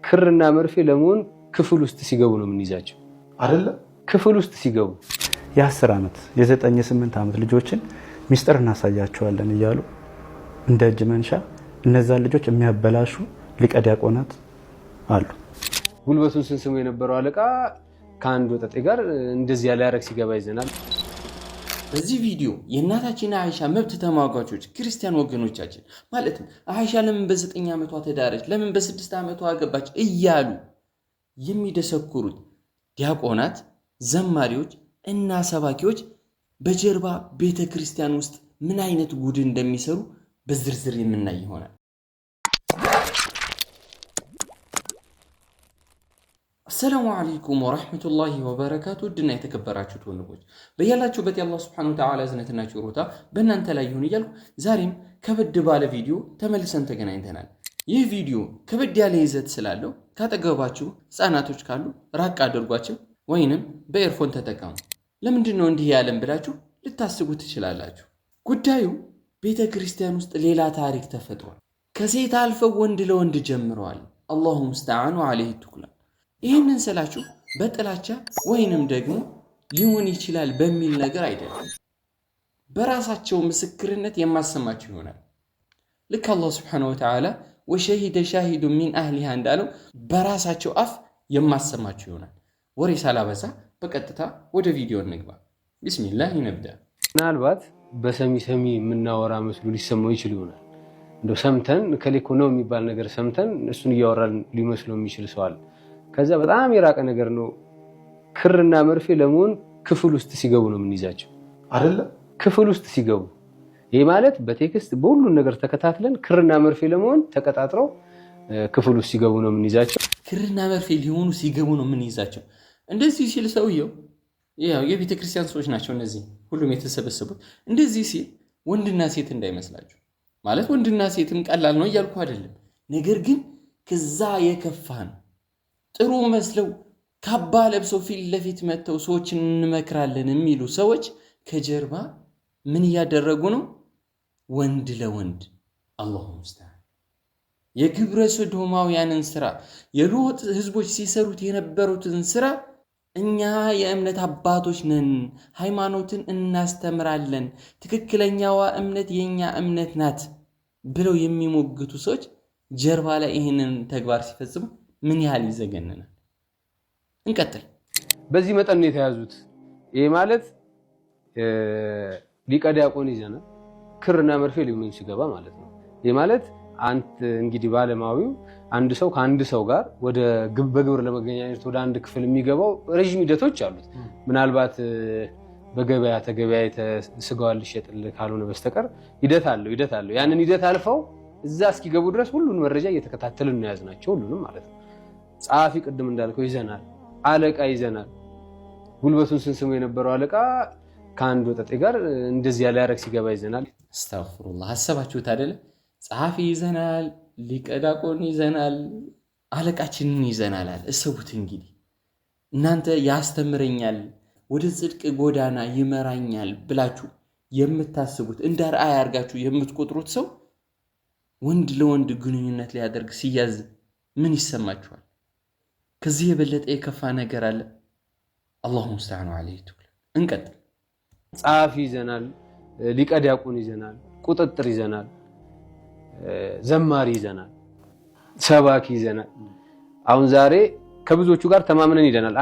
ክርና መርፌ ለመሆን ክፍል ውስጥ ሲገቡ ነው የምንይዛቸው አይደለ? ክፍል ውስጥ ሲገቡ የ10 ዓመት የ9 የ8 ዓመት ልጆችን ሚስጥር እናሳያቸዋለን እያሉ እንደ እጅ መንሻ እነዛ ልጆች የሚያበላሹ ሊቀ ዲያቆናት አሉ። ጉልበቱን ስንስሙ የነበረው አለቃ ከአንድ ወጠጤ ጋር እንደዚህ ያለ ያረክ ሲገባ ይዘናል። በዚህ ቪዲዮ የእናታችን አይሻ መብት ተሟጋቾች ክርስቲያን ወገኖቻችን ማለትም አይሻ ለምን በ9 ዓመቷ ተዳረች፣ ለምን በ6 ዓመቷ አገባች እያሉ የሚደሰኩሩት ዲያቆናት፣ ዘማሪዎች እና ሰባኪዎች በጀርባ ቤተ ክርስቲያን ውስጥ ምን አይነት ጉድ እንደሚሰሩ በዝርዝር የምናይ ይሆናል። አሰላሙ አለይኩም ወራህመቱላሂ ወበረካቱ። ድና የተከበራችሁት ወንድሞች በያላችሁበት የአላህ ሱብሓነሁ ወተዓላ እዝነትና ችሮታ በእናንተ ላይ ይሁን እያልኩ ዛሬም ከበድ ባለ ቪዲዮ ተመልሰን ተገናኝተናል። ይህ ቪዲዮ ከበድ ያለ ይዘት ስላለው ካጠገባችሁ ህፃናቶች ካሉ ራቅ አድርጓቸው ወይንም በኤርፎን ተጠቀሙ። ለምንድን ነው እንዲህ ያለን ብላችሁ ልታስቡ ትችላላችሁ። ጉዳዩ ቤተ ክርስቲያን ውስጥ ሌላ ታሪክ ተፈጥሯል። ከሴት አልፈው ወንድ ለወንድ ጀምረዋል። አላሁ ሙስተዓኑ ዐለይሂ ተኩላን። ይህንን ስላችሁ በጥላቻ ወይንም ደግሞ ሊሆን ይችላል በሚል ነገር አይደለም፣ በራሳቸው ምስክርነት የማሰማችሁ ይሆናል። ልክ አላህ ሱብሓነሁ ወተዓላ ወሸሂደ ሻሂዱ ሚን አህሊሃ እንዳለው በራሳቸው አፍ የማሰማችሁ ይሆናል። ወሬ ሳላበዛ በቀጥታ ወደ ቪዲዮ እንግባ። ቢስሚላህ ይነብዳ። ምናልባት በሰሚ የምናወራ መስሉ ሊሰማው ይችል ይሆናል። እንደው ሰምተን ከሌኮ ነው የሚባል ነገር ሰምተን እሱን እያወራን ሊመስለው የሚችል ሰው አለ። ከዛ በጣም የራቀ ነገር ነው። ክርና መርፌ ለመሆን ክፍል ውስጥ ሲገቡ ነው የምንይዛቸው አይደለ? ክፍል ውስጥ ሲገቡ፣ ይሄ ማለት በቴክስት በሁሉን ነገር ተከታትለን ክርና መርፌ ለመሆን ተቀጣጥረው ክፍል ውስጥ ሲገቡ ነው የምንይዛቸው። ክርና መርፌ ሊሆኑ ሲገቡ ነው የምንይዛቸው። እንደዚህ ሲል ሰውየው ያው የቤተ ክርስቲያን ሰዎች ናቸው እነዚህ ሁሉም የተሰበሰቡት። እንደዚህ ሲል ወንድና ሴት እንዳይመስላችሁ፣ ማለት ወንድና ሴትም ቀላል ነው እያልኩ አይደለም። ነገር ግን ከዛ የከፋ ነው። ጥሩ መስለው ካባ ለብሰው ፊት ለፊት መጥተው ሰዎችን እንመክራለን የሚሉ ሰዎች ከጀርባ ምን እያደረጉ ነው? ወንድ ለወንድ አላሁ ሙስተዓን የግብረ ሰዶማውያንን ስራ የሎጥ ህዝቦች ሲሰሩት የነበሩትን ስራ እኛ የእምነት አባቶች ነን፣ ሃይማኖትን እናስተምራለን፣ ትክክለኛዋ እምነት የኛ እምነት ናት ብለው የሚሞግቱ ሰዎች ጀርባ ላይ ይህንን ተግባር ሲፈጽሙ ምን ያህል ይዘገነናል። እንቀጥል። በዚህ መጠን ነው የተያዙት። ይሄ ማለት ሊቀ ዲያቆን ይዘናል፣ ክርና መርፌ ሊሆን ሲገባ ማለት ነው። ይሄ ማለት አንተ እንግዲህ ባለማዊው አንድ ሰው ከአንድ ሰው ጋር ወደ በግብር ለመገናኘት ወደ አንድ ክፍል የሚገባው ረጅም ሂደቶች አሉት። ምናልባት በገበያ ተገበያይተ ስጋዋን ልሸጥልህ ካልሆነ በስተቀር ሂደት አለው። ያንን ሂደት አልፈው እዛ እስኪገቡ ድረስ ሁሉን መረጃ እየተከታተልን ነው ያዝናቸው፣ ሁሉንም ማለት ነው። ጸሐፊ ቅድም እንዳልከው ይዘናል፣ አለቃ ይዘናል። ጉልበቱን ስንስሙ የነበረው አለቃ ከአንድ ወጠጤ ጋር እንደዚህ ያለ ያረክ ሲገባ ይዘናል። አስተግፍሩላህ። አሰባችሁት አይደለ? ጸሐፊ ይዘናል፣ ሊቀ ዲያቆን ይዘናል፣ አለቃችንን ይዘናል አለ። እሰቡት እንግዲህ እናንተ ያስተምረኛል፣ ወደ ጽድቅ ጎዳና ይመራኛል ብላችሁ የምታስቡት እንደ ራእይ አድርጋችሁ የምትቆጥሩት ሰው ወንድ ለወንድ ግንኙነት ሊያደርግ ሲያዝ ምን ይሰማችኋል? ከዚህ የበለጠ የከፋ ነገር አለ? አላሁ ሙስተዓኑ ዐለይሂ ተኩላን። እንቀጥል። ጸሐፊ ይዘናል፣ ሊቀ ዲያቆን ይዘናል፣ ቁጥጥር ይዘናል፣ ዘማሪ ይዘናል፣ ሰባኪ ይዘናል። አሁን ዛሬ ከብዙዎቹ ጋር ተማምነን ይደናል።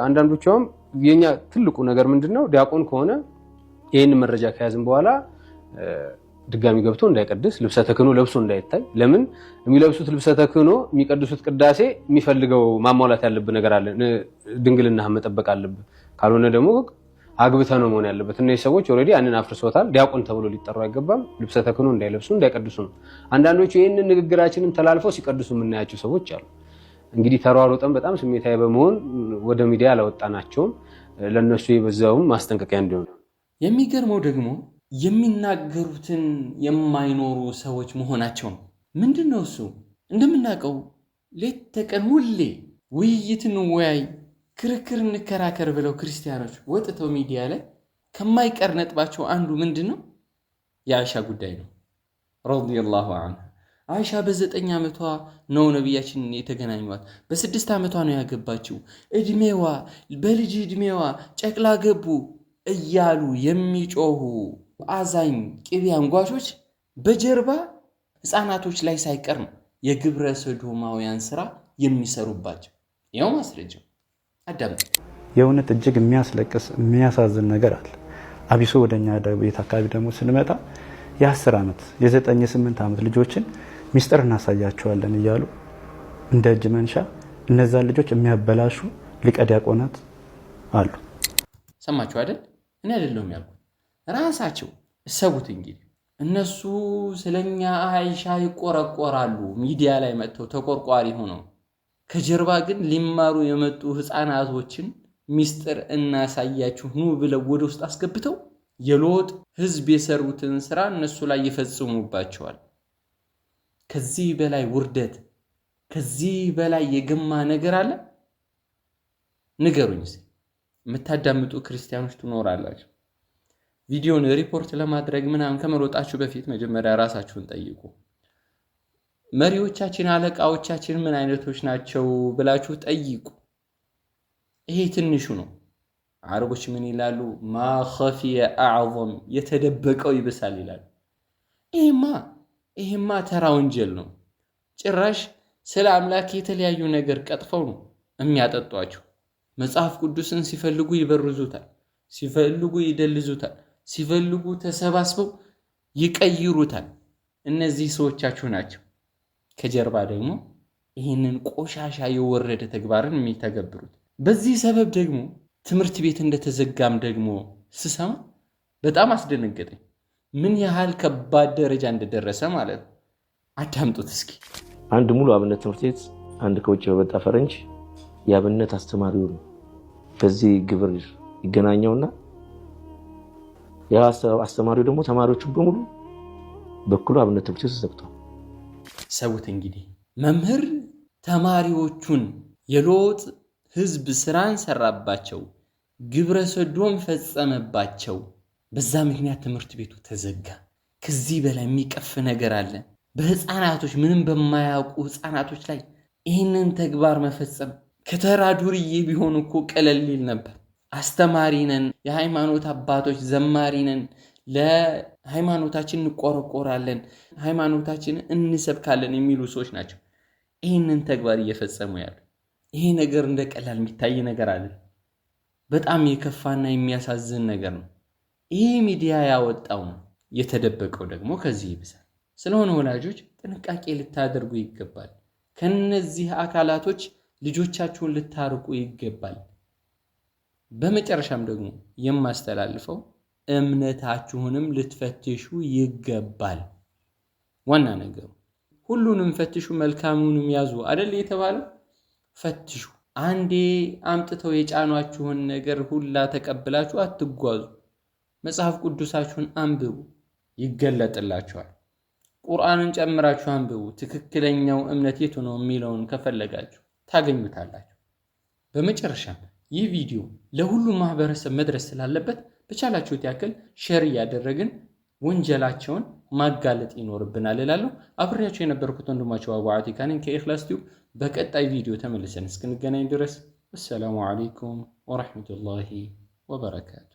አንዳንዶቹም የኛ ትልቁ ነገር ምንድነው? ዲያቆን ከሆነ ይሄን መረጃ ከያዝን በኋላ ድጋሚ ገብቶ እንዳይቀድስ ልብሰ ተክህኖ ለብሶ እንዳይታይ። ለምን የሚለብሱት ልብሰ ተክህኖ የሚቀድሱት ቅዳሴ የሚፈልገው ማሟላት ያለበት ነገር አለ። ድንግልናህን መጠበቅ አለበት። ካልሆነ ደግሞ አግብተህ ነው መሆን ያለበት። እነዚህ ሰዎች ኦልሬዲ ያንን አፍርሶታል። ዲያቆን ተብሎ ሊጠሩ አይገባም። ልብሰ ተክህኖ እንዳይለብሱ እንዳይቀድሱ ነው። አንዳንዶቹ ይህንን ንግግራችንን ተላልፈው ሲቀድሱ የምናያቸው ሰዎች አሉ። እንግዲህ ተሯሩጠን በጣም ስሜታዊ በመሆን ወደ ሚዲያ አላወጣናቸውም። ለነሱ የበዛውም ማስጠንቀቂያ እንዲሆን። የሚገርመው ደግሞ የሚናገሩትን የማይኖሩ ሰዎች መሆናቸው ነው። ምንድነው እሱ? እንደምናውቀው ሌት ተቀን ሁሌ ውይይትን ወያይ ክርክር እንከራከር ብለው ክርስቲያኖች ወጥተው ሚዲያ ላይ ከማይቀር ነጥባቸው አንዱ ምንድነው? የአይሻ ጉዳይ ነው ረዲየላሁ ዐንሃ። አይሻ በ9 ዓመቷ ነው ነብያችን የተገናኟት። በ6 ዓመቷ ነው ያገባችው። እድሜዋ በልጅ እድሜዋ ጨቅላ ገቡ እያሉ የሚጮሁ አዛኝ ቅቤ አንጓቾች በጀርባ ህፃናቶች ላይ ሳይቀር ነው የግብረ ሰዶማውያን ስራ የሚሰሩባቸው። ያው ማስረጃው አዳምጥ። የእውነት እጅግ የሚያስለቅስ የሚያሳዝን ነገር አለ። አቢሶ ወደኛ ቤት አካባቢ ደግሞ ስንመጣ የ10 ዓመት የ9 የ8 ዓመት ልጆችን ሚስጥር እናሳያቸዋለን እያሉ እንደ እጅ መንሻ እነዛን ልጆች የሚያበላሹ ሊቀ ዲያቆናት አሉ። ሰማችሁ አይደል? እኔ አይደለሁም ያልኩት፣ ራሳቸው እሰቡት። እንግዲህ እነሱ ስለኛ አይሻ ይቆረቆራሉ፣ ሚዲያ ላይ መጥተው ተቆርቋሪ ሆነው፣ ከጀርባ ግን ሊማሩ የመጡ ህፃናቶችን ሚስጥር እናሳያችሁ ኑ ብለው ወደ ውስጥ አስገብተው የሎጥ ህዝብ የሰሩትን ስራ እነሱ ላይ ይፈጽሙባቸዋል። ከዚህ በላይ ውርደት፣ ከዚህ በላይ የገማ ነገር አለ? ንገሩኝ። የምታዳምጡ ክርስቲያኖች ትኖራላችሁ። ቪዲዮን ሪፖርት ለማድረግ ምናምን ከመሮጣችሁ በፊት መጀመሪያ ራሳችሁን ጠይቁ። መሪዎቻችን፣ አለቃዎቻችን ምን አይነቶች ናቸው ብላችሁ ጠይቁ። ይሄ ትንሹ ነው። አረቦች ምን ይላሉ? ማ ኸፊየ አዕዘም፣ የተደበቀው ይብሳል ይላሉ። ይሄማ ተራ ወንጀል ነው። ጭራሽ ስለ አምላክ የተለያዩ ነገር ቀጥፈው ነው የሚያጠጧቸው። መጽሐፍ ቅዱስን ሲፈልጉ ይበርዙታል፣ ሲፈልጉ ይደልዙታል፣ ሲፈልጉ ተሰባስበው ይቀይሩታል። እነዚህ ሰዎቻችሁ ናቸው። ከጀርባ ደግሞ ይህንን ቆሻሻ የወረደ ተግባርን የሚተገብሩት። በዚህ ሰበብ ደግሞ ትምህርት ቤት እንደተዘጋም ደግሞ ስሰማ በጣም አስደነገጠኝ። ምን ያህል ከባድ ደረጃ እንደደረሰ ማለት ነው። አዳምጡት እስኪ። አንድ ሙሉ አብነት ትምህርት ቤት አንድ ከውጭ በመጣ ፈረንጅ የአብነት አስተማሪው ነው በዚህ ግብር ይገናኘውና ያ አስተማሪው ደግሞ ተማሪዎቹ በሙሉ በኩሉ አብነት ትምህርት ቤት ተዘግቷል። ሰውት እንግዲህ መምህር ተማሪዎቹን የሎጥ ህዝብ ስራን ሰራባቸው፣ ግብረ ሰዶም ፈጸመባቸው። በዛ ምክንያት ትምህርት ቤቱ ተዘጋ። ከዚህ በላይ የሚቀፍ ነገር አለ? በህፃናቶች ምንም በማያውቁ ህፃናቶች ላይ ይህንን ተግባር መፈጸም ከተራ ዱርዬ ቢሆኑ እኮ ቀለል ይል ነበር። አስተማሪ ነን፣ የሃይማኖት አባቶች ዘማሪ ነን፣ ለሃይማኖታችን እንቆረቆራለን፣ ሃይማኖታችንን እንሰብካለን የሚሉ ሰዎች ናቸው ይህንን ተግባር እየፈጸሙ ያሉ። ይሄ ነገር እንደ ቀላል የሚታይ ነገር አለ። በጣም የከፋና የሚያሳዝን ነገር ነው። ይሄ ሚዲያ ያወጣው ነው። የተደበቀው ደግሞ ከዚህ ይብሳል። ስለሆነ ወላጆች ጥንቃቄ ልታደርጉ ይገባል። ከነዚህ አካላቶች ልጆቻችሁን ልታርቁ ይገባል። በመጨረሻም ደግሞ የማስተላልፈው እምነታችሁንም ልትፈትሹ ይገባል። ዋና ነገሩ ሁሉንም ፈትሹ መልካሙንም ያዙ አይደል የተባለው? ፈትሹ። አንዴ አምጥተው የጫኗችሁን ነገር ሁላ ተቀብላችሁ አትጓዙ። መጽሐፍ ቅዱሳችሁን አንብቡ፣ ይገለጥላችኋል። ቁርአንን ጨምራችሁ አንብቡ። ትክክለኛው እምነት የቱ ነው የሚለውን ከፈለጋችሁ ታገኙታላችሁ። በመጨረሻም ይህ ቪዲዮ ለሁሉም ማህበረሰብ መድረስ ስላለበት በቻላችሁት ያክል ሼር እያደረግን ወንጀላቸውን ማጋለጥ ይኖርብናል እላለሁ። አብሬያችሁ የነበርኩት ወንድማችሁ አቡ አቲካ ነኝ ከኢኽላስ ቲዩብ። በቀጣይ ቪዲዮ ተመልሰን እስክንገናኝ ድረስ አሰላሙ አለይኩም ወራህመቱላሂ ወበረካቱ።